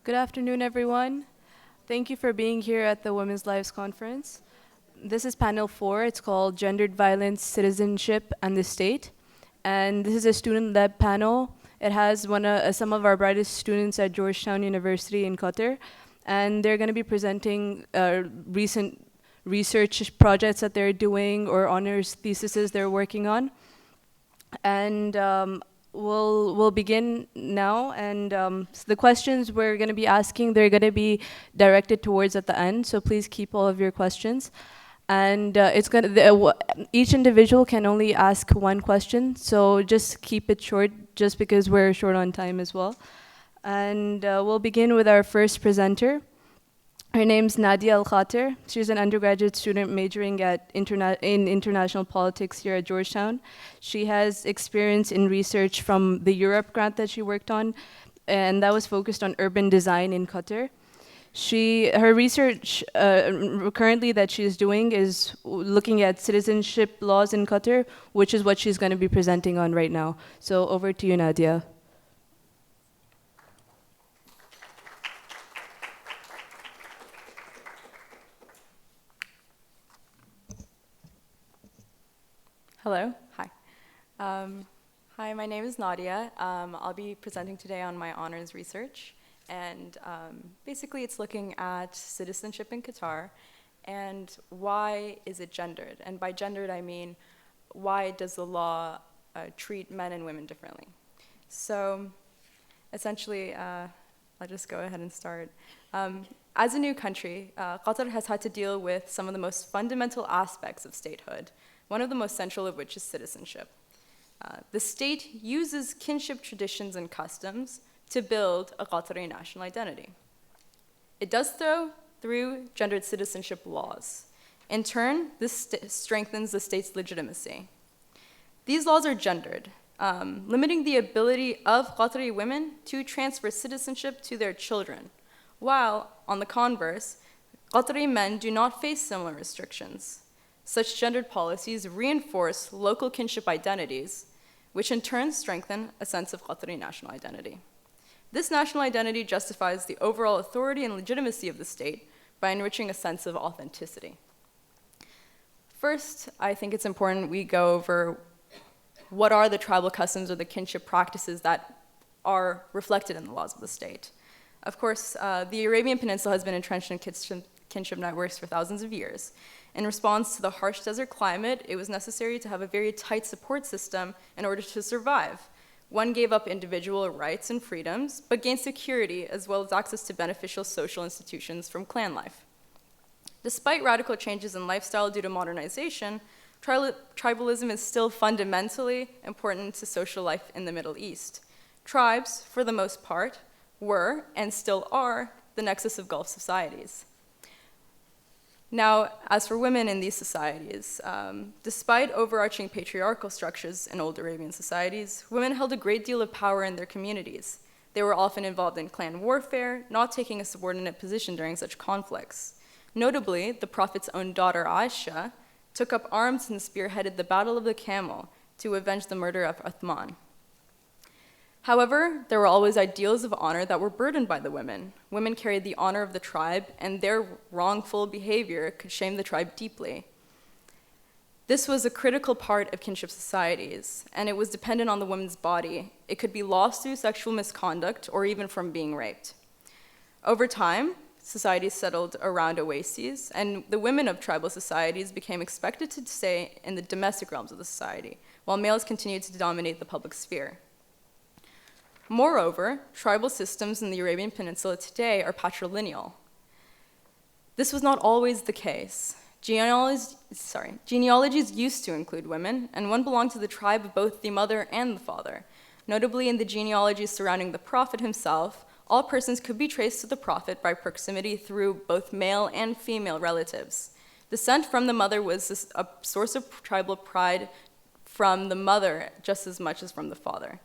Good afternoon, everyone. Thank you for being here at the Women's Lives Conference. This is panel 4. It's called Gendered Violence, Citizenship, and the State. And this is a student-led panel. It has some of our brightest students at Georgetown University in Qatar. And they're going to be presenting recent research projects that they're doing or honors theses they're working on. And we'll begin now, and so the questions we're going to be asking, they're going to be directed towards at the end, so please keep all of your questions. And each individual can only ask one question, so just keep it short, just because we're short on time as well. And we'll begin with our first presenter. Her name's Nadia Al-Khater. She's an undergraduate student majoring in international politics here at Georgetown. She has experience in research from the Europe grant that she worked on, and that was focused on urban design in Qatar. Her research currently that she's doing is looking at citizenship laws in Qatar, which is what she's going to be presenting on right now. So over to you, Nadia. Hello, hi. Hi, my name is Nadia. I'll be presenting today on my honors research, and basically it's looking at citizenship in Qatar and why is it gendered? And by gendered, I mean, why does the law treat men and women differently? So essentially, I'll just go ahead and start. As a new country, Qatar has had to deal with some of the most fundamental aspects of statehood, one of the most central of which is citizenship. The state uses kinship traditions and customs to build a Qatari national identity. It does so through gendered citizenship laws. In turn, this strengthens the state's legitimacy. These laws are gendered, limiting the ability of Qatari women to transfer citizenship to their children, while, on the converse, Qatari men do not face similar restrictions. Such gendered policies reinforce local kinship identities, which in turn strengthen a sense of Qatari national identity. This national identity justifies the overall authority and legitimacy of the state by enriching a sense of authenticity. First, I think it's important we go over what are the tribal customs or the kinship practices that are reflected in the laws of the state. Of course, the Arabian Peninsula has been entrenched in kinship networks for thousands of years. In response to the harsh desert climate, it was necessary to have a very tight support system in order to survive. One gave up individual rights and freedoms, but gained security as well as access to beneficial social institutions from clan life. Despite radical changes in lifestyle due to modernization, tribalism is still fundamentally important to social life in the Middle East. Tribes, for the most part, were and still are the nexus of Gulf societies. Now, as for women in these societies, despite overarching patriarchal structures in old Arabian societies, women held a great deal of power in their communities. They were often involved in clan warfare, not taking a subordinate position during such conflicts. Notably, the Prophet's own daughter, Aisha, took up arms and spearheaded the Battle of the Camel to avenge the murder of Uthman. However, there were always ideals of honor that were burdened by the women. Women carried the honor of the tribe, and their wrongful behavior could shame the tribe deeply. This was a critical part of kinship societies, and it was dependent on the woman's body. It could be lost through sexual misconduct or even from being raped. Over time, societies settled around oases, and the women of tribal societies became expected to stay in the domestic realms of the society, while males continued to dominate the public sphere. Moreover, tribal systems in the Arabian Peninsula today are patrilineal. This was not always the case. Genealogies used to include women, and one belonged to the tribe of both the mother and the father. Notably, in the genealogies surrounding the Prophet himself, all persons could be traced to the Prophet by proximity through both male and female relatives. Descent from the mother was a source of tribal pride from the mother just as much as from the father.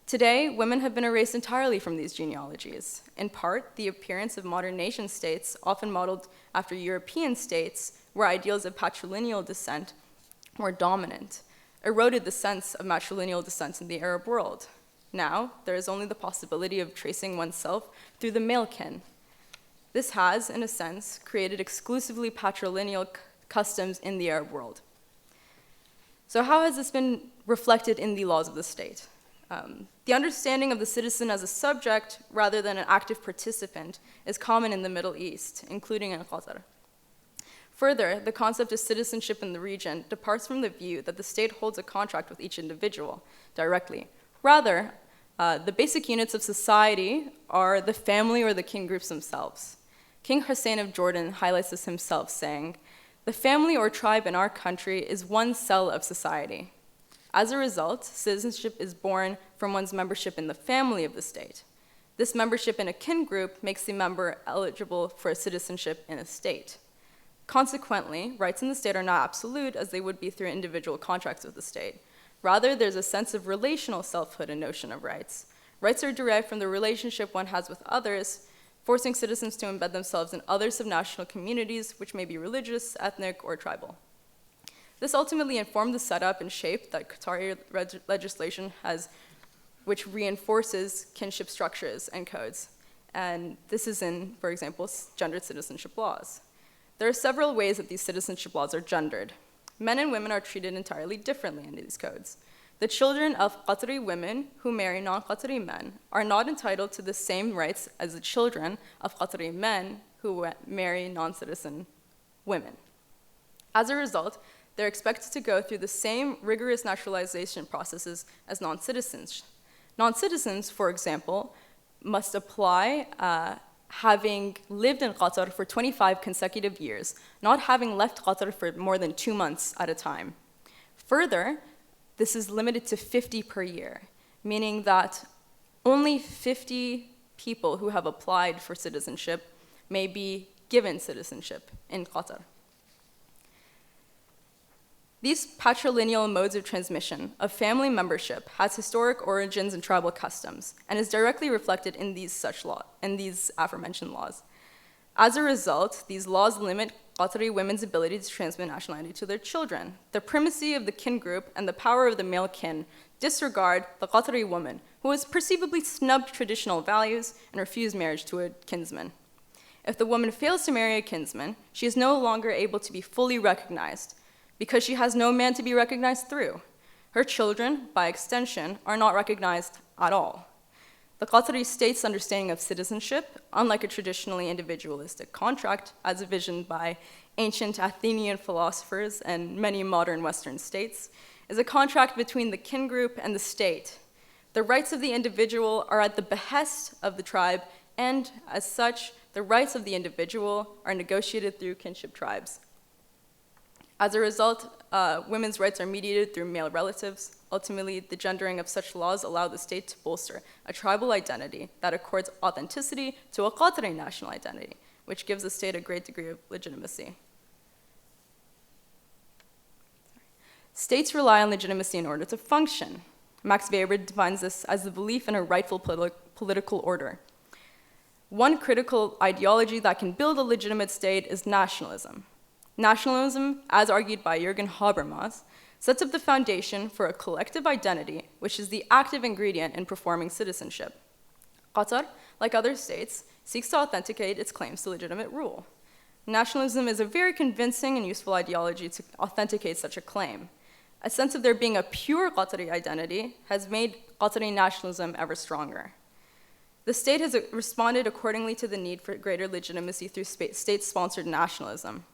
Today, women have been erased entirely from these genealogies. In part, the appearance of modern nation states, often modeled after European states, where ideals of patrilineal descent were dominant, eroded the sense of matrilineal descent in the Arab world. Now, there is only the possibility of tracing oneself through the male kin. This has, in a sense, created exclusively patrilineal customs in the Arab world. So how has this been reflected in the laws of the state? The understanding of the citizen as a subject rather than an active participant is common in the Middle East, including in Qatar. Further, the concept of citizenship in the region departs from the view that the state holds a contract with each individual directly. Rather, the basic units of society are the family or the kin groups themselves. King Hussein of Jordan highlights this himself, saying, "The family or tribe in our country is one cell of society. As a result, citizenship is born from one's membership in the family of the state. This membership in a kin group makes the member eligible for citizenship in a state. Consequently, rights in the state are not absolute as they would be through individual contracts with the state. Rather, there's a sense of relational selfhood and notion of rights. Rights are derived from the relationship one has with others, forcing citizens to embed themselves in other subnational communities, which may be religious, ethnic, or tribal." This ultimately informed the setup and shape that Qatari legislation has, which reinforces kinship structures and codes. And this is in, for example, gendered citizenship laws. There are several ways that these citizenship laws are gendered. Men and women are treated entirely differently in these codes. The children of Qatari women who marry non-Qatari men are not entitled to the same rights as the children of Qatari men who marry non-citizen women. As a result, they're expected to go through the same rigorous naturalization processes as non-citizens. Non-citizens, for example, must apply having lived in Qatar for 25 consecutive years, not having left Qatar for more than 2 months at a time. Further, this is limited to 50 per year, meaning that only 50 people who have applied for citizenship may be given citizenship in Qatar. These patrilineal modes of transmission of family membership has historic origins and tribal customs and is directly reflected in these aforementioned laws. As a result, these laws limit Qatari women's ability to transmit nationality to their children. The primacy of the kin group and the power of the male kin disregard the Qatari woman, who has perceivably snubbed traditional values and refused marriage to a kinsman. If the woman fails to marry a kinsman, she is no longer able to be fully recognized, because she has no man to be recognized through. Her children, by extension, are not recognized at all. The Qatari state's understanding of citizenship, unlike a traditionally individualistic contract, as envisioned by ancient Athenian philosophers and many modern Western states, is a contract between the kin group and the state. The rights of the individual are at the behest of the tribe, and as such, the rights of the individual are negotiated through kinship tribes. As a result, women's rights are mediated through male relatives. Ultimately, the gendering of such laws allow the state to bolster a tribal identity that accords authenticity to a Qatari national identity, which gives the state a great degree of legitimacy. States rely on legitimacy in order to function. Max Weber defines this as the belief in a rightful political order. One critical ideology that can build a legitimate state is nationalism. Nationalism, as argued by Jürgen Habermas, sets up the foundation for a collective identity, which is the active ingredient in performing citizenship. Qatar, like other states, seeks to authenticate its claims to legitimate rule. Nationalism is a very convincing and useful ideology to authenticate such a claim. A sense of there being a pure Qatari identity has made Qatari nationalism ever stronger. The state has responded accordingly to the need for greater legitimacy through state-sponsored nationalism.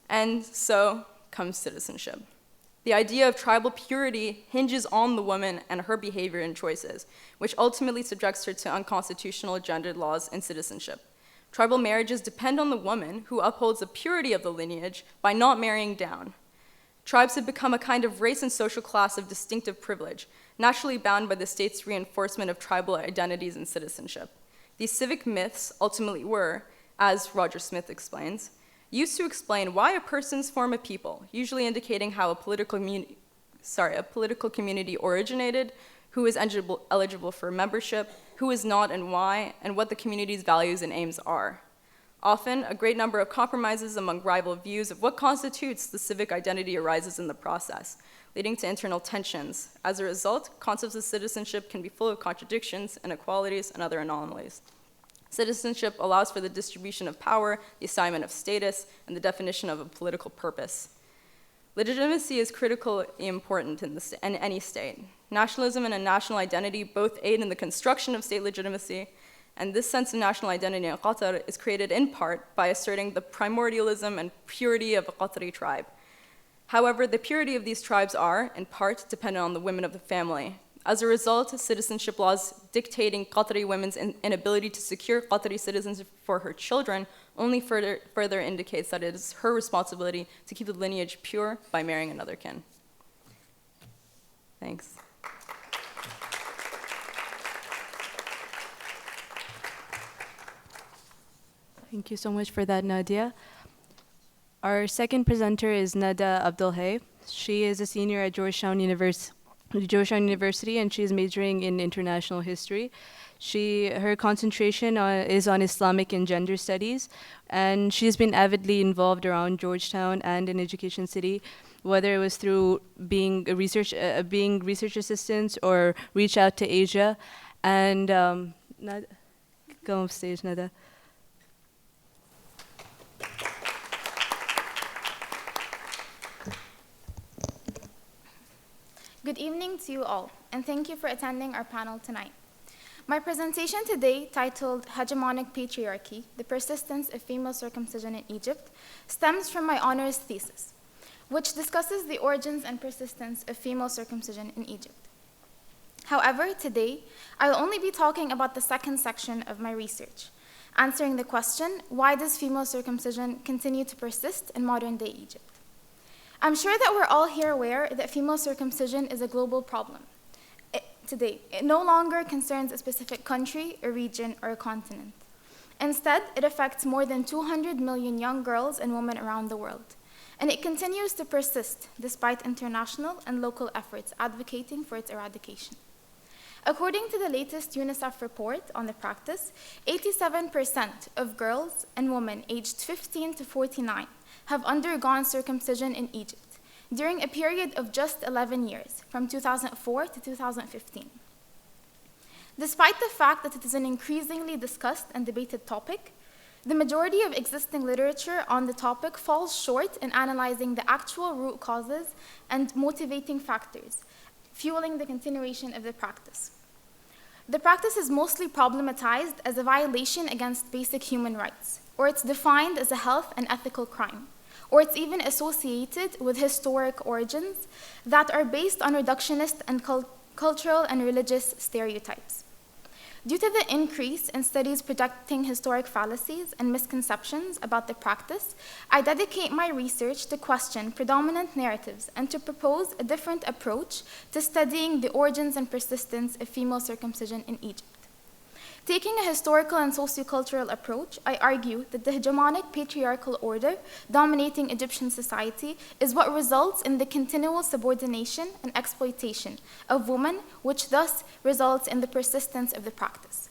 And so comes citizenship. The idea of tribal purity hinges on the woman and her behavior and choices, which ultimately subjects her to unconstitutional gendered laws and citizenship. Tribal marriages depend on the woman who upholds the purity of the lineage by not marrying down. Tribes have become a kind of race and social class of distinctive privilege, naturally bound by the state's reinforcement of tribal identities and citizenship. These civic myths ultimately were, as Roger Smith explains, used to explain why a persons form a people, usually indicating how a political community originated, who is eligible for membership, who is not and why, and what the community's values and aims are. Often, a great number of compromises among rival views of what constitutes the civic identity arises in the process, leading to internal tensions. As a result, concepts of citizenship can be full of contradictions, inequalities, and other anomalies. Citizenship allows for the distribution of power, the assignment of status, and the definition of a political purpose. Legitimacy is critically important in any state. Nationalism and a national identity both aid in the construction of state legitimacy, and this sense of national identity in Qatar is created in part by asserting the primordialism and purity of a Qatari tribe. However, the purity of these tribes are, in part, dependent on the women of the family. As a result, citizenship laws dictating Qatari women's inability to secure Qatari citizenship for her children only further indicates that it is her responsibility to keep the lineage pure by marrying another kin. Thanks. Thank you so much for that, Nadia. Our second presenter is Nadia Abdelhay. She is a senior at Georgetown University, and she is majoring in international history. Her concentration is on Islamic and gender studies, and she's been avidly involved around Georgetown and in Education City, whether it was through being research assistants or reach out to Asia. And go on stage, Nadia. Good evening to you all, and thank you for attending our panel tonight. My presentation today, titled Hegemonic Patriarchy, The Persistence of Female Circumcision in Egypt, stems from my honors thesis, which discusses the origins and persistence of female circumcision in Egypt. However, today, I will only be talking about the second section of my research, answering the question, why does female circumcision continue to persist in modern-day Egypt? I'm sure that we're all here aware that female circumcision is a global problem. Today, it no longer concerns a specific country, a region, or a continent. Instead, it affects more than 200 million young girls and women around the world. And it continues to persist despite international and local efforts advocating for its eradication. According to the latest UNICEF report on the practice, 87% of girls and women aged 15 to 49 have undergone circumcision in Egypt during a period of just 11 years, from 2004 to 2015. Despite the fact that it is an increasingly discussed and debated topic, the majority of existing literature on the topic falls short in analyzing the actual root causes and motivating factors, fueling the continuation of the practice. The practice is mostly problematized as a violation against basic human rights, or it's defined as a health and ethical crime, or it's even associated with historic origins that are based on reductionist and cultural and religious stereotypes. Due to the increase in studies projecting historic fallacies and misconceptions about the practice, I dedicate my research to question predominant narratives and to propose a different approach to studying the origins and persistence of female circumcision in Egypt. Taking a historical and sociocultural approach, I argue that the hegemonic patriarchal order dominating Egyptian society is what results in the continual subordination and exploitation of women, which thus results in the persistence of the practice.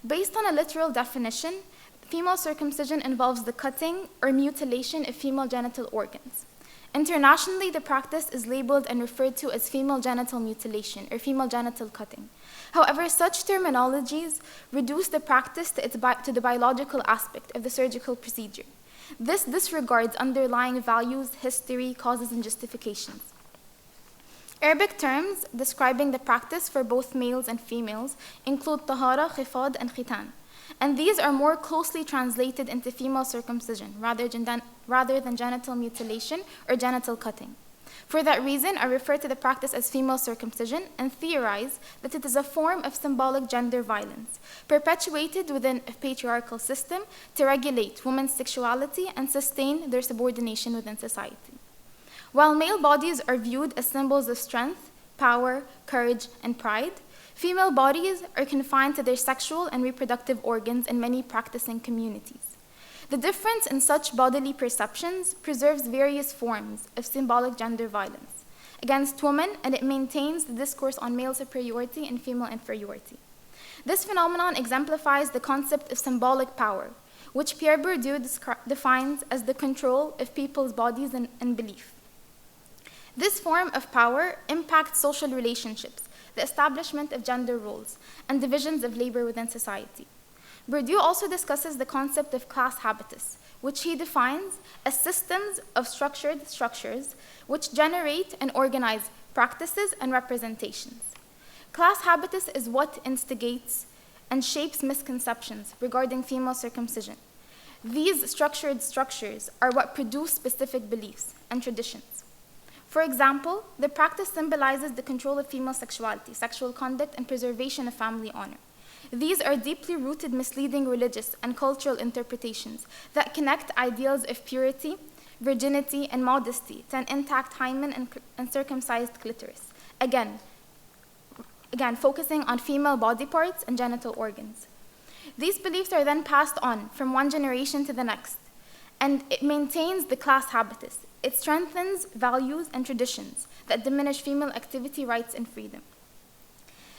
Based on a literal definition, female circumcision involves the cutting or mutilation of female genital organs. Internationally, the practice is labeled and referred to as female genital mutilation or female genital cutting. However, such terminologies reduce the practice to the biological aspect of the surgical procedure. This disregards underlying values, history, causes, and justifications. Arabic terms describing the practice for both males and females include tahara, khifad, and khitan, and these are more closely translated into female circumcision rather than genital mutilation or genital cutting. For that reason, I refer to the practice as female circumcision and theorize that it is a form of symbolic gender violence, perpetuated within a patriarchal system to regulate women's sexuality and sustain their subordination within society. While male bodies are viewed as symbols of strength, power, courage, and pride, female bodies are confined to their sexual and reproductive organs in many practicing communities. The difference in such bodily perceptions preserves various forms of symbolic gender violence against women, and it maintains the discourse on male superiority and female inferiority. This phenomenon exemplifies the concept of symbolic power, which Pierre Bourdieu defines as the control of people's bodies and belief. This form of power impacts social relationships, the establishment of gender roles, and divisions of labor within society. Bourdieu also discusses the concept of class habitus, which he defines as systems of structured structures which generate and organize practices and representations. Class habitus is what instigates and shapes misconceptions regarding female circumcision. These structured structures are what produce specific beliefs and traditions. For example, the practice symbolizes the control of female sexuality, sexual conduct, and preservation of family honor. These are deeply rooted misleading religious and cultural interpretations that connect ideals of purity, virginity, and modesty to an intact hymen and circumcised clitoris. Again, focusing on female body parts and genital organs. These beliefs are then passed on from one generation to the next, and it maintains the class habitus. It strengthens values and traditions that diminish female activity, rights, and freedom.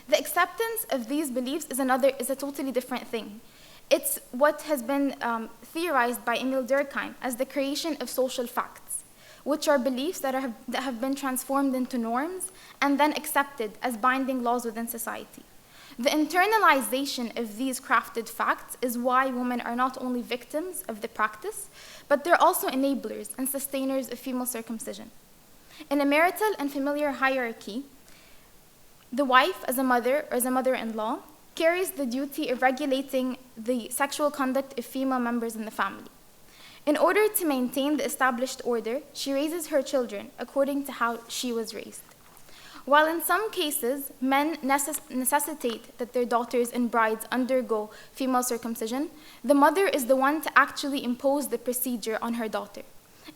The acceptance of these beliefs is a totally different thing. It's what has been theorized by Emile Durkheim as the creation of social facts, which are beliefs that have been transformed into norms and then accepted as binding laws within society. The internalization of these crafted facts is why women are not only victims of the practice, but they're also enablers and sustainers of female circumcision. In a marital and familiar hierarchy, the wife, as a mother or as a mother-in-law, carries the duty of regulating the sexual conduct of female members in the family. In order to maintain the established order, she raises her children according to how she was raised. While in some cases, men necessitate that their daughters and brides undergo female circumcision, the mother is the one to actually impose the procedure on her daughter.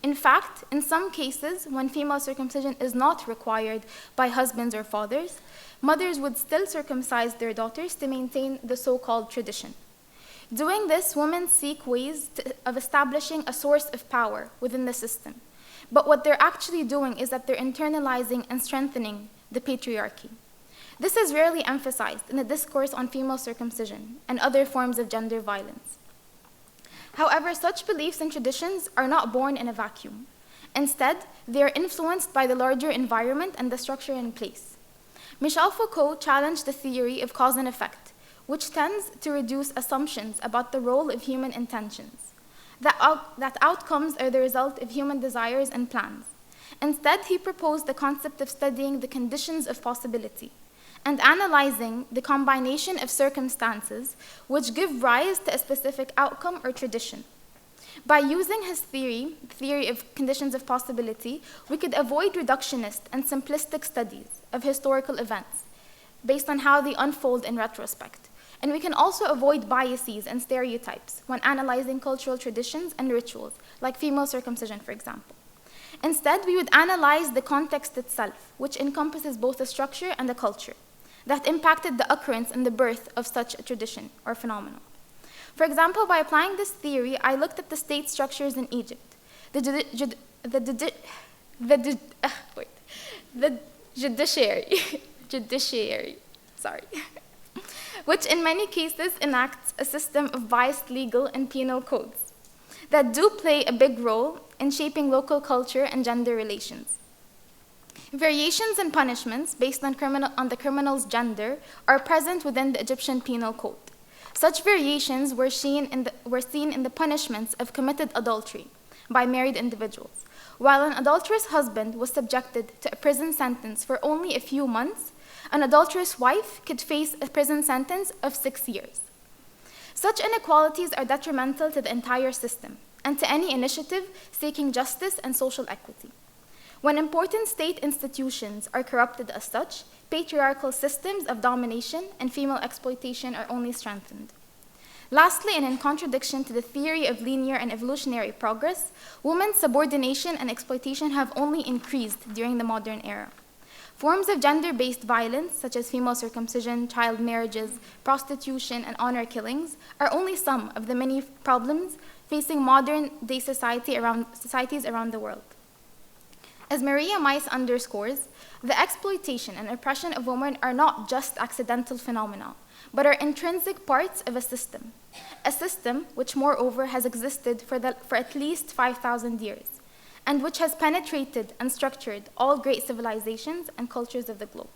In fact, in some cases, when female circumcision is not required by husbands or fathers, mothers would still circumcise their daughters to maintain the so-called tradition. Doing this, women seek ways of establishing a source of power within the system. But what they're actually doing is that they're internalizing and strengthening the patriarchy. This is rarely emphasized in the discourse on female circumcision and other forms of gender violence. However, such beliefs and traditions are not born in a vacuum. Instead, they are influenced by the larger environment and the structure in place. Michel Foucault challenged the theory of cause and effect, which tends to reduce assumptions about the role of human intentions, that outcomes are the result of human desires and plans. Instead, he proposed the concept of studying the conditions of possibility and analyzing the combination of circumstances which give rise to a specific outcome or tradition. By using his theory of conditions of possibility, we could avoid reductionist and simplistic studies of historical events based on how they unfold in retrospect. And we can also avoid biases and stereotypes when analyzing cultural traditions and rituals, like female circumcision, for example. Instead, we would analyze the context itself, which encompasses both a structure and a culture that impacted the occurrence and the birth of such a tradition or phenomenon. For example, by applying this theory, I looked at the state structures in Egypt, the judiciary, which in many cases enacts a system of biased legal and penal codes that do play a big role in shaping local culture and gender relations. Variations in punishments based on the criminal's gender are present within the Egyptian Penal Code. Such variations were seen in the punishments of committed adultery by married individuals. While an adulterous husband was subjected to a prison sentence for only a few months, an adulterous wife could face a prison sentence of 6 years. Such inequalities are detrimental to the entire system and to any initiative seeking justice and social equity. When important state institutions are corrupted as such, patriarchal systems of domination and female exploitation are only strengthened. Lastly, and in contradiction to the theory of linear and evolutionary progress, women's subordination and exploitation have only increased during the modern era. Forms of gender-based violence, such as female circumcision, child marriages, prostitution, and honor killings, are only some of the many problems facing modern-day societies around the world. As Maria Mice underscores, the exploitation and oppression of women are not just accidental phenomena, but are intrinsic parts of a system which moreover has existed for at least 5,000 years, and which has penetrated and structured all great civilizations and cultures of the globe.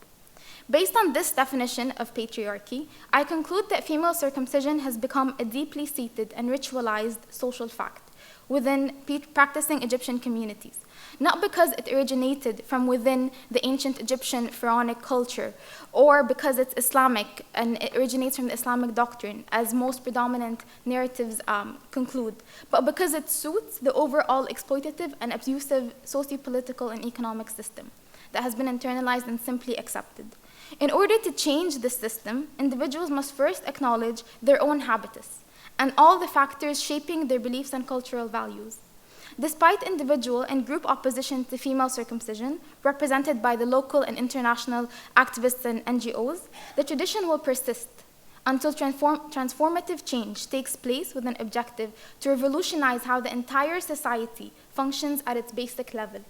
Based on this definition of patriarchy, I conclude that female circumcision has become a deeply seated and ritualized social fact within practicing Egyptian communities, not because it originated from within the ancient Egyptian pharaonic culture, or because it's Islamic and it originates from the Islamic doctrine, as most predominant narratives conclude, but because it suits the overall exploitative and abusive socio-political and economic system that has been internalized and simply accepted. In order to change this system, individuals must first acknowledge their own habitus and all the factors shaping their beliefs and cultural values. Despite individual and group opposition to female circumcision, represented by the local and international activists and NGOs, the tradition will persist until transformative change takes place with an objective to revolutionize how the entire society functions at its basic level.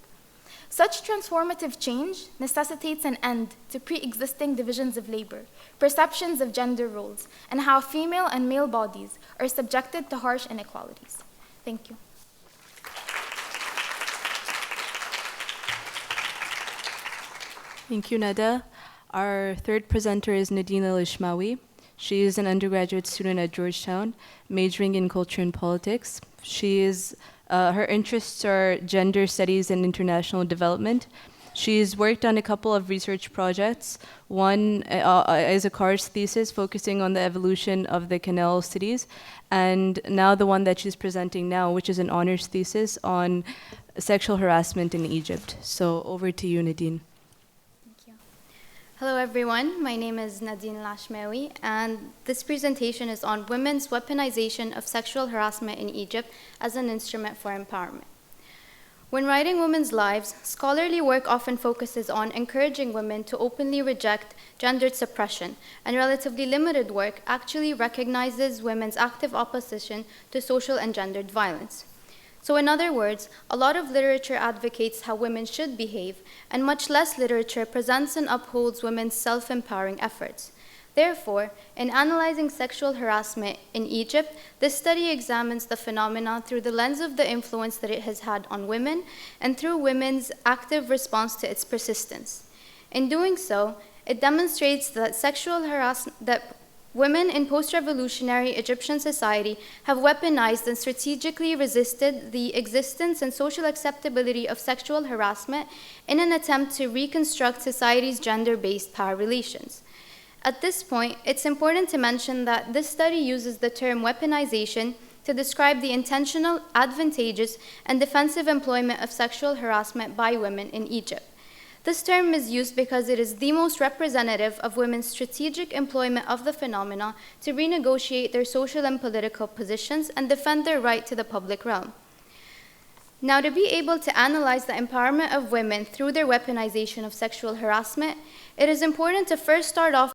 Such transformative change necessitates an end to pre-existing divisions of labor, perceptions of gender roles, and how female and male bodies are subjected to harsh inequalities. Thank you. Thank you, Nadia. Our third presenter is Nadine El-Ashmawy. She is an undergraduate student at Georgetown, majoring in culture and politics. Her interests are gender studies and international development. She's worked on a couple of research projects. One is a CARS thesis focusing on the evolution of the canal cities, and now the one that she's presenting now, which is an honors thesis on sexual harassment in Egypt. So over to you, Nadine. Hello everyone, my name is Nadeen El-Ashmawy, and this presentation is on women's weaponization of sexual harassment in Egypt as an instrument for empowerment. When writing women's lives, scholarly work often focuses on encouraging women to openly reject gendered suppression, and relatively limited work actually recognizes women's active opposition to social and gendered violence. So in other words, a lot of literature advocates how women should behave, and much less literature presents and upholds women's self-empowering efforts. Therefore, in analyzing sexual harassment in Egypt, this study examines the phenomena through the lens of the influence that it has had on women and through women's active response to its persistence. In doing so, it demonstrates that women in post-revolutionary Egyptian society have weaponized and strategically resisted the existence and social acceptability of sexual harassment in an attempt to reconstruct society's gender-based power relations. At this point, it's important to mention that this study uses the term weaponization to describe the intentional, advantageous, and defensive employment of sexual harassment by women in Egypt. This term is used because it is the most representative of women's strategic employment of the phenomena to renegotiate their social and political positions and defend their right to the public realm. Now, to be able to analyze the empowerment of women through their weaponization of sexual harassment, it is important to first start off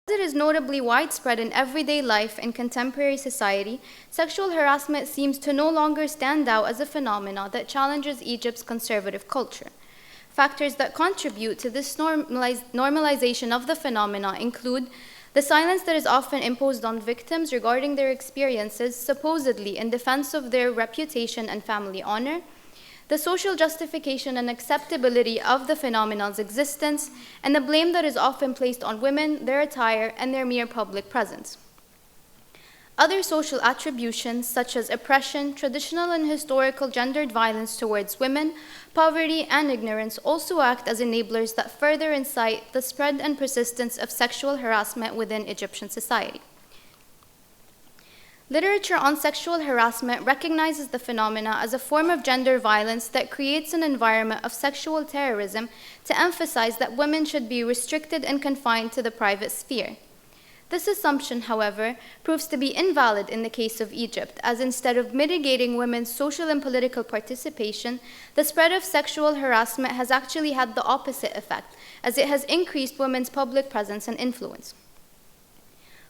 It is notably widespread in everyday life in contemporary society. Sexual harassment seems to no longer stand out as a phenomenon that challenges Egypt's conservative culture. Factors that contribute to this normalization of the phenomena include the silence that is often imposed on victims regarding their experiences, supposedly in defense of their reputation and family honor, the social justification and acceptability of the phenomenon's existence, and the blame that is often placed on women, their attire, and their mere public presence. Other social attributions, such as oppression, traditional and historical gendered violence towards women, poverty, and ignorance, also act as enablers that further incite the spread and persistence of sexual harassment within Egyptian society. Literature on sexual harassment recognizes the phenomena as a form of gender violence that creates an environment of sexual terrorism to emphasize that women should be restricted and confined to the private sphere. This assumption, however, proves to be invalid in the case of Egypt, as instead of mitigating women's social and political participation, the spread of sexual harassment has actually had the opposite effect, as it has increased women's public presence and influence.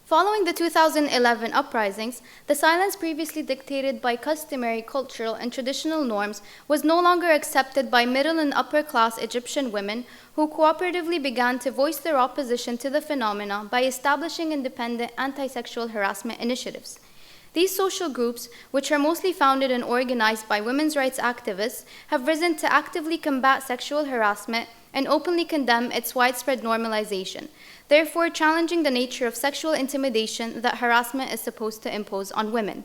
Following the 2011 uprisings, the silence previously dictated by customary cultural and traditional norms was no longer accepted by middle and upper class Egyptian women who cooperatively began to voice their opposition to the phenomena by establishing independent anti-sexual harassment initiatives. These social groups, which are mostly founded and organized by women's rights activists, have risen to actively combat sexual harassment and openly condemn its widespread normalization, therefore challenging the nature of sexual intimidation that harassment is supposed to impose on women.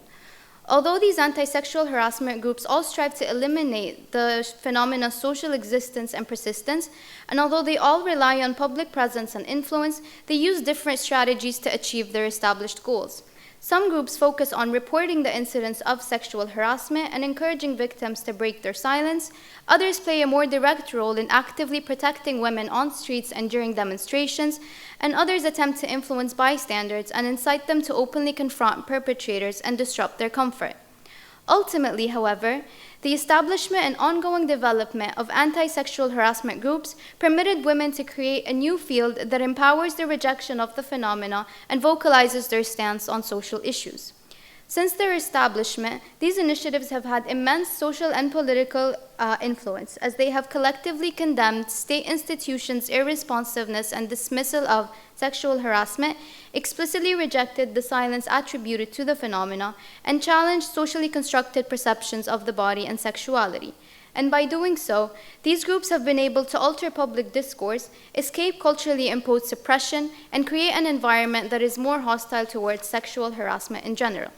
Although these anti-sexual harassment groups all strive to eliminate the phenomena's social existence and persistence, and although they all rely on public presence and influence, they use different strategies to achieve their established goals. Some groups focus on reporting the incidents of sexual harassment and encouraging victims to break their silence. Others play a more direct role in actively protecting women on streets and during demonstrations, and others attempt to influence bystanders and incite them to openly confront perpetrators and disrupt their comfort. Ultimately, however, the establishment and ongoing development of anti-sexual harassment groups permitted women to create a new field that empowers the rejection of the phenomena and vocalizes their stance on social issues. Since their establishment, these initiatives have had immense social and political influence, as they have collectively condemned state institutions' irresponsiveness and dismissal of sexual harassment, explicitly rejected the silence attributed to the phenomena, and challenged socially constructed perceptions of the body and sexuality. And by doing so, these groups have been able to alter public discourse, escape culturally imposed suppression, and create an environment that is more hostile towards sexual harassment in general.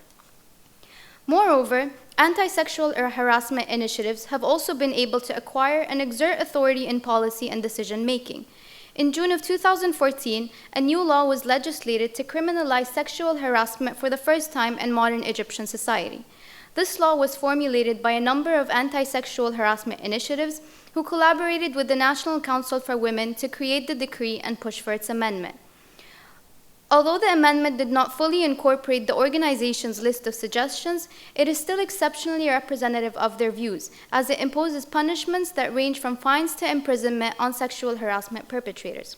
Moreover, anti-sexual harassment initiatives have also been able to acquire and exert authority in policy and decision-making. In June of 2014, a new law was legislated to criminalize sexual harassment for the first time in modern Egyptian society. This law was formulated by a number of anti-sexual harassment initiatives who collaborated with the National Council for Women to create the decree and push for its amendment. Although the amendment did not fully incorporate the organization's list of suggestions, it is still exceptionally representative of their views, as it imposes punishments that range from fines to imprisonment on sexual harassment perpetrators.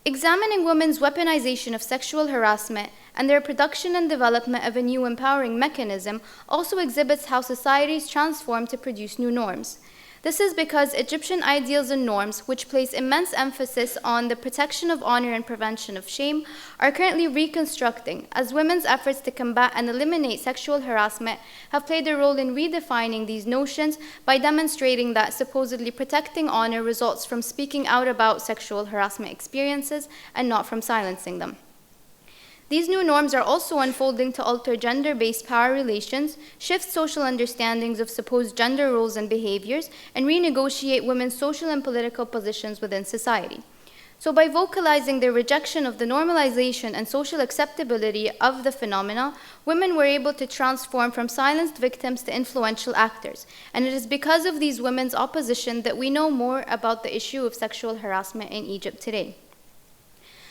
Examining women's weaponization of sexual harassment and their production and development of a new empowering mechanism also exhibits how societies transform to produce new norms. This is because Egyptian ideals and norms, which place immense emphasis on the protection of honor and prevention of shame, are currently reconstructing, as women's efforts to combat and eliminate sexual harassment have played a role in redefining these notions by demonstrating that supposedly protecting honor results from speaking out about sexual harassment experiences and not from silencing them. These new norms are also unfolding to alter gender-based power relations, shift social understandings of supposed gender roles and behaviors, and renegotiate women's social and political positions within society. So by vocalizing their rejection of the normalization and social acceptability of the phenomena, women were able to transform from silenced victims to influential actors. And it is because of these women's opposition that we know more about the issue of sexual harassment in Egypt today.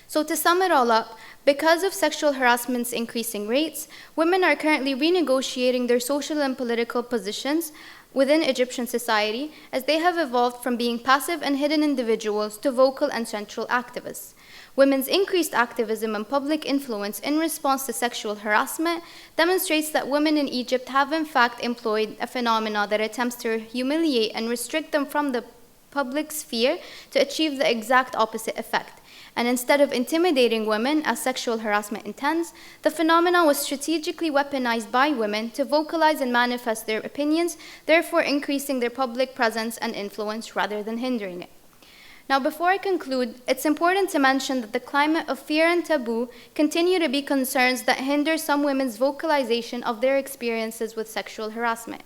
So to sum it all up, because of sexual harassment's increasing rates, women are currently renegotiating their social and political positions within Egyptian society, as they have evolved from being passive and hidden individuals to vocal and central activists. Women's increased activism and public influence in response to sexual harassment demonstrates that women in Egypt have in fact employed a phenomenon that attempts to humiliate and restrict them from the public sphere to achieve the exact opposite effect. And instead of intimidating women, as sexual harassment intends, the phenomenon was strategically weaponized by women to vocalize and manifest their opinions, therefore increasing their public presence and influence rather than hindering it. Now, before I conclude, it's important to mention that the climate of fear and taboo continue to be concerns that hinder some women's vocalization of their experiences with sexual harassment.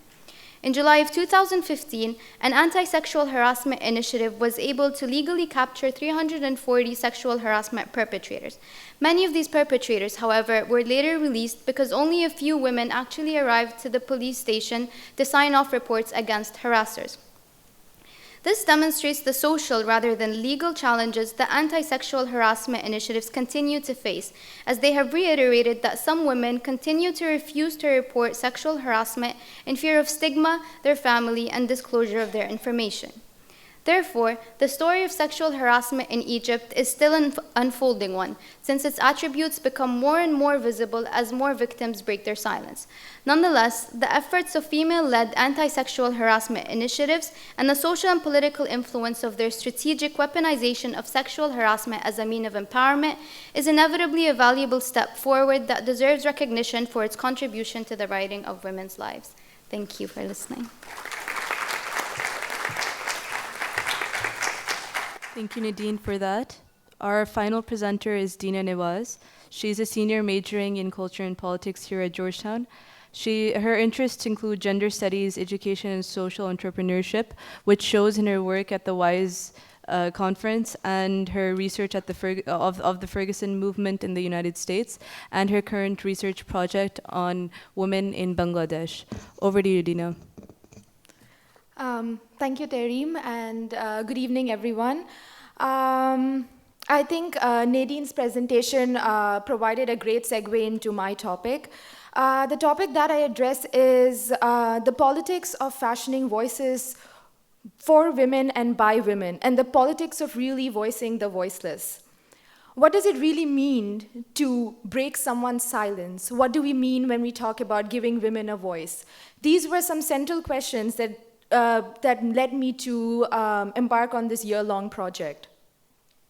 In July of 2015, an anti-sexual harassment initiative was able to legally capture 340 sexual harassment perpetrators. Many of these perpetrators, however, were later released because only a few women actually arrived to the police station to sign off reports against harassers. This demonstrates the social rather than legal challenges that anti-sexual harassment initiatives continue to face, as they have reiterated that some women continue to refuse to report sexual harassment in fear of stigma, their family, and disclosure of their information. Therefore, the story of sexual harassment in Egypt is still an unfolding one, since its attributes become more and more visible as more victims break their silence. Nonetheless, the efforts of female-led anti-sexual harassment initiatives and the social and political influence of their strategic weaponization of sexual harassment as a means of empowerment is inevitably a valuable step forward that deserves recognition for its contribution to the writing of women's lives. Thank you for listening. Thank you, Nadine, for that. Our final presenter is Deena Nawaz. She's a senior majoring in culture and politics here at Georgetown. Her interests include gender studies, education, and social entrepreneurship, which shows in her work at the WISE conference and her research at of the Ferguson movement in the United States, and her current research project on women in Bangladesh. Over to you, Deena. Thank you, Tareem, and good evening, everyone. I think Nadine's presentation provided a great segue into my topic. The topic that I address is the politics of fashioning voices for women and by women, and the politics of really voicing the voiceless. What does it really mean to break someone's silence? What do we mean when we talk about giving women a voice? These were some central questions that led me to embark on this year-long project.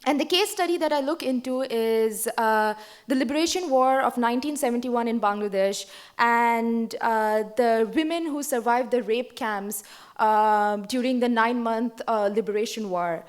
And the case study that I look into is the Liberation War of 1971 in Bangladesh and the women who survived the rape camps during the 9-month Liberation War.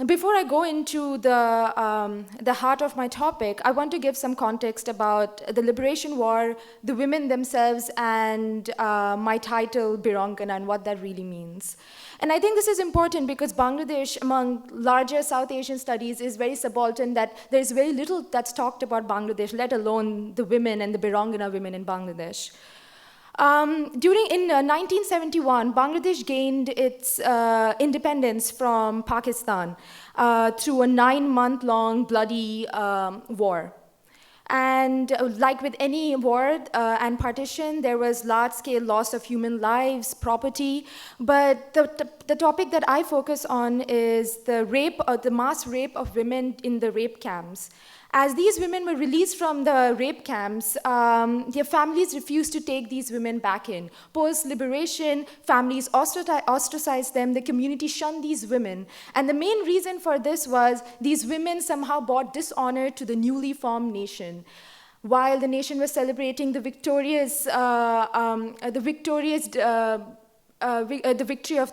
Before I go into the heart of my topic, I want to give some context about the Liberation War, the women themselves, and my title, Birangana, and what that really means. And I think this is important because Bangladesh, among larger South Asian studies, is very subaltern, that there's very little that's talked about Bangladesh, let alone the women and the Birangana women in Bangladesh. In 1971, Bangladesh gained its independence from Pakistan through a 9-month-long bloody war. And like with any war and partition, there was large-scale loss of human lives, property. But the topic that I focus on is the rape, the mass rape of women in the rape camps. As these women were released from the rape camps, their families refused to take these women back in. Post-liberation, families ostracized them, the community shunned these women. And the main reason for this was these women somehow brought dishonor to the newly formed nation. While the nation was celebrating the victory of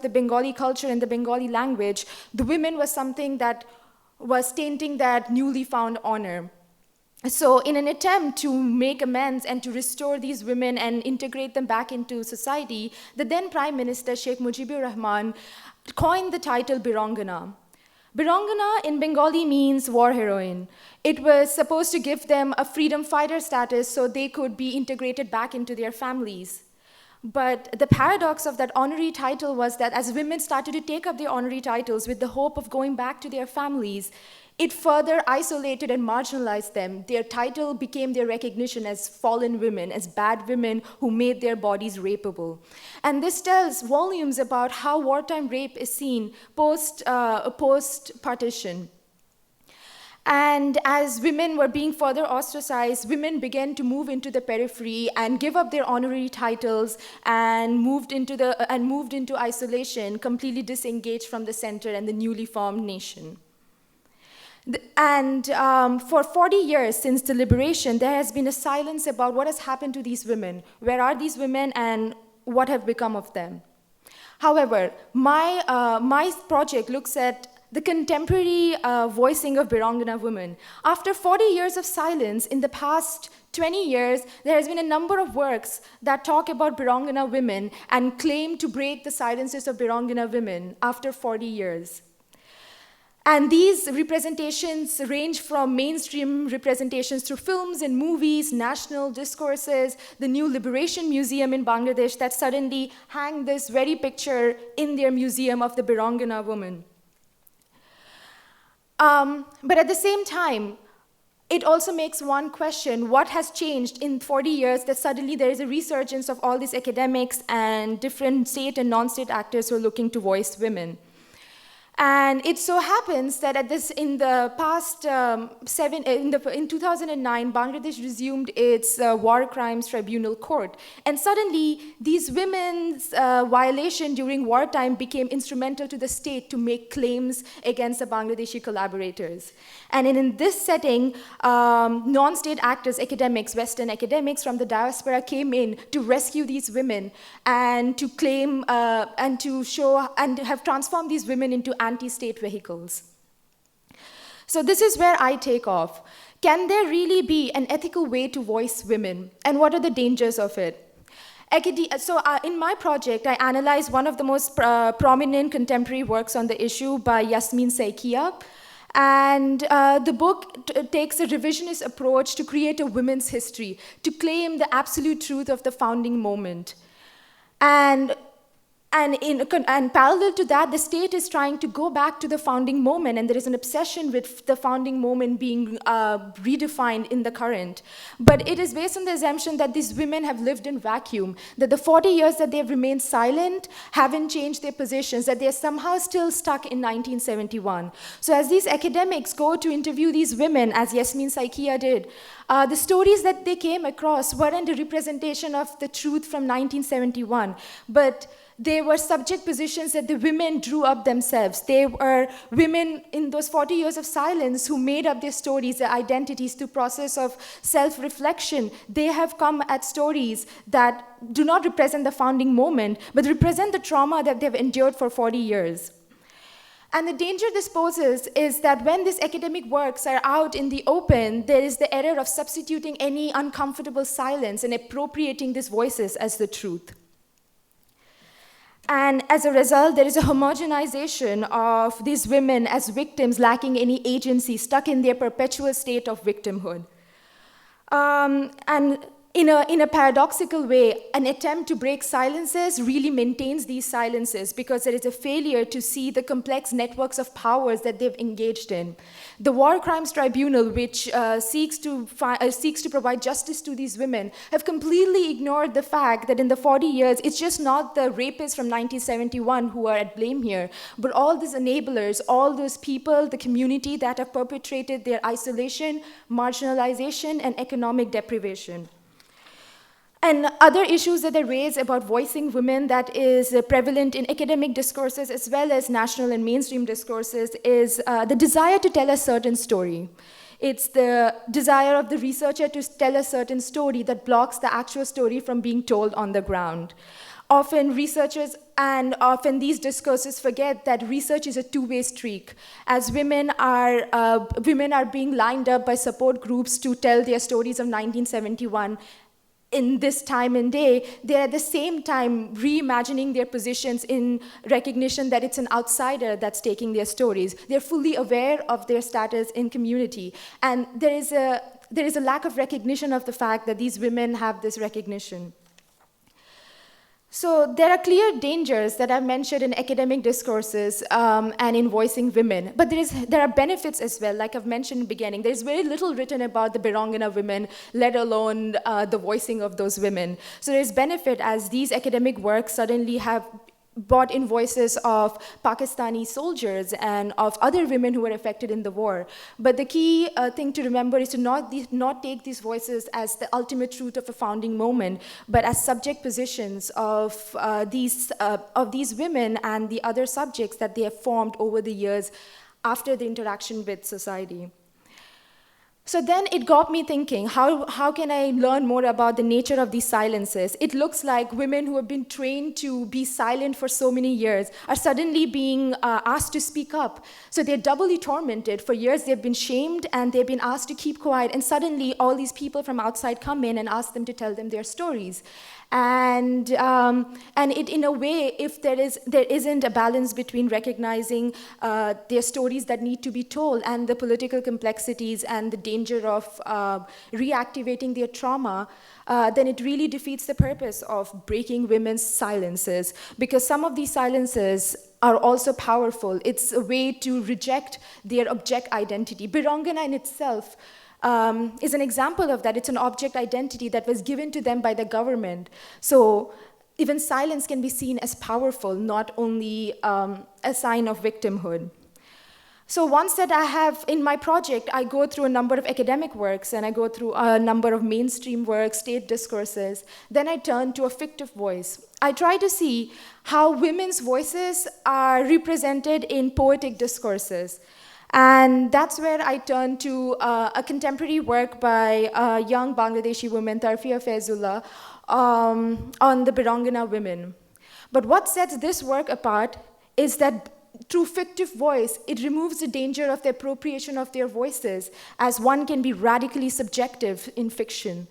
the Bengali culture and the Bengali language, the women was something that was tainting that newly found honor. So in an attempt to make amends and to restore these women and integrate them back into society, the then Prime Minister, Sheikh Mujibur Rahman, coined the title Birangana. Birangana in Bengali means war heroine. It was supposed to give them a freedom fighter status so they could be integrated back into their families. But the paradox of that honorary title was that as women started to take up their honorary titles with the hope of going back to their families, it further isolated and marginalized them. Their title became their recognition as fallen women, as bad women who made their bodies rapeable. And this tells volumes about how wartime rape is seen post-partition. And as women were being further ostracized, women began to move into the periphery and give up their honorary titles and moved into isolation, completely disengaged from the center and the newly formed nation. And for 40 years since the liberation, there has been a silence about what has happened to these women. Where are these women and what have become of them? However, my project looks at the contemporary voicing of Birangana women. After 40 years of silence, in the past 20 years, there has been a number of works that talk about Birangana women and claim to break the silences of Birangana women after 40 years. And these representations range from mainstream representations through films and movies, national discourses, the new Liberation Museum in Bangladesh that suddenly hang this very picture in their museum of the Birangana woman. But at the same time, it also makes one question, what has changed in 40 years that suddenly there is a resurgence of all these academics and different state and non-state actors who are looking to voice women? And it so happens that in the past in 2009, Bangladesh resumed its War Crimes Tribunal court. And suddenly, these women's violation during wartime became instrumental to the state to make claims against the Bangladeshi collaborators. And in this setting, non-state actors, academics, Western academics from the diaspora came in to rescue these women and to claim and to show and have transformed these women into anti-state vehicles. So this is where I take off. Can there really be an ethical way to voice women? And what are the dangers of it? In my project, I analyzed one of the most prominent contemporary works on the issue by Yasmin Saikia. And the book takes a revisionist approach to create a women's history, to claim the absolute truth of the founding moment. And parallel to that, the state is trying to go back to the founding moment, and there is an obsession with the founding moment being redefined in the current. But it is based on the assumption that these women have lived in vacuum, that the 40 years that they've remained silent haven't changed their positions, that they're somehow still stuck in 1971. So as these academics go to interview these women, as Yasmin Saikia did, the stories that they came across weren't a representation of the truth from 1971, but they were subject positions that the women drew up themselves. They were women in those 40 years of silence who made up their stories, their identities through process of self-reflection. They have come at stories that do not represent the founding moment, but represent the trauma that they've endured for 40 years. And the danger this poses is that when these academic works are out in the open, there is the error of substituting any uncomfortable silence and appropriating these voices as the truth. And as a result, there is a homogenization of these women as victims lacking any agency, stuck in their perpetual state of victimhood. And in a paradoxical way, an attempt to break silences really maintains these silences because there is a failure to see the complex networks of powers that they've engaged in. The War Crimes Tribunal, which seeks to provide justice to these women, have completely ignored the fact that in the 40 years, it's just not the rapists from 1971 who are at blame here, but all these enablers, all those people, the community that have perpetrated their isolation, marginalization, and economic deprivation. And other issues that are raised about voicing women that is prevalent in academic discourses as well as national and mainstream discourses is the desire to tell a certain story. It's the desire of the researcher to tell a certain story that blocks the actual story from being told on the ground. Often researchers and often these discourses forget that research is a two-way streak. As women are being lined up by support groups to tell their stories of 1971, in this time and day, they're at the same time reimagining their positions in recognition that it's an outsider that's taking their stories. They're fully aware of their status in community. And there is a lack of recognition of the fact that these women have this recognition. So there are clear dangers that I've mentioned in academic discourses and in voicing women. But there are benefits as well, like I've mentioned in the beginning. There's very little written about the Birangana women, let alone the voicing of those women. So there's benefit as these academic works suddenly have brought in voices of Pakistani soldiers and of other women who were affected in the war. But the key thing to remember is to not take these voices as the ultimate truth of a founding moment, but as subject positions of these women and the other subjects that they have formed over the years after the interaction with society. So then it got me thinking, how can I learn more about the nature of these silences? It looks like women who have been trained to be silent for so many years are suddenly being asked to speak up. So they're doubly tormented. For years they've been shamed and they've been asked to keep quiet, and suddenly all these people from outside come in and ask them to tell them their stories. And it, in a way, if there isn't a balance between recognizing their stories that need to be told and the political complexities and the danger of reactivating their trauma, then it really defeats the purpose of breaking women's silences, because some of these silences are also powerful. It's a way to reject their object identity. Birangana in itself is an example of that. It's an object identity that was given to them by the government. So even silence can be seen as powerful, not only a sign of victimhood. So once that I have, in my project, I go through a number of academic works and I go through a number of mainstream works, state discourses. Then I turn to a fictive voice. I try to see how women's voices are represented in poetic discourses. And that's where I turn to a contemporary work by a young Bangladeshi woman, Tarfia Faizullah, on the Birangana women. But what sets this work apart is that through fictive voice, it removes the danger of the appropriation of their voices, as one can be radically subjective in fiction.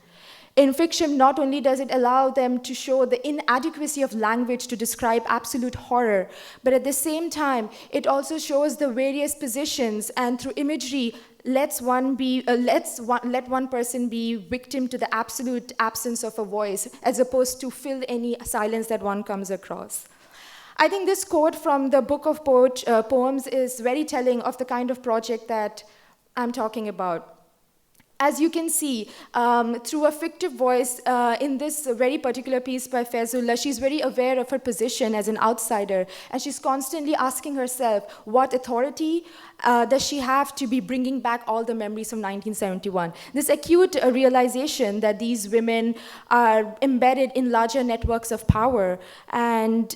In fiction, not only does it allow them to show the inadequacy of language to describe absolute horror, but at the same time, it also shows the various positions, and through imagery, let one person be victim to the absolute absence of a voice, as opposed to fill any silence that one comes across. I think this quote from the book of poems is very telling of the kind of project that I'm talking about. As you can see, through a fictive voice, in this very particular piece by Faizullah, she's very aware of her position as an outsider, and she's constantly asking herself, what authority does she have to be bringing back all the memories from 1971? This acute realization that these women are embedded in larger networks of power and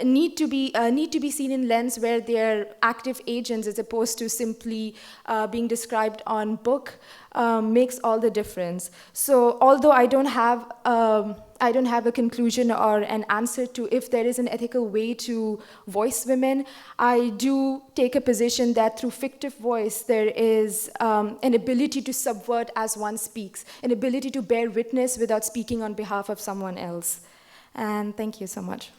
need to be seen in lens where they're active agents as opposed to simply being described on book makes all the difference. So although I don't have a conclusion or an answer to if there is an ethical way to voice women, I do take a position that through fictive voice there is an ability to subvert as one speaks, an ability to bear witness without speaking on behalf of someone else. And thank you so much.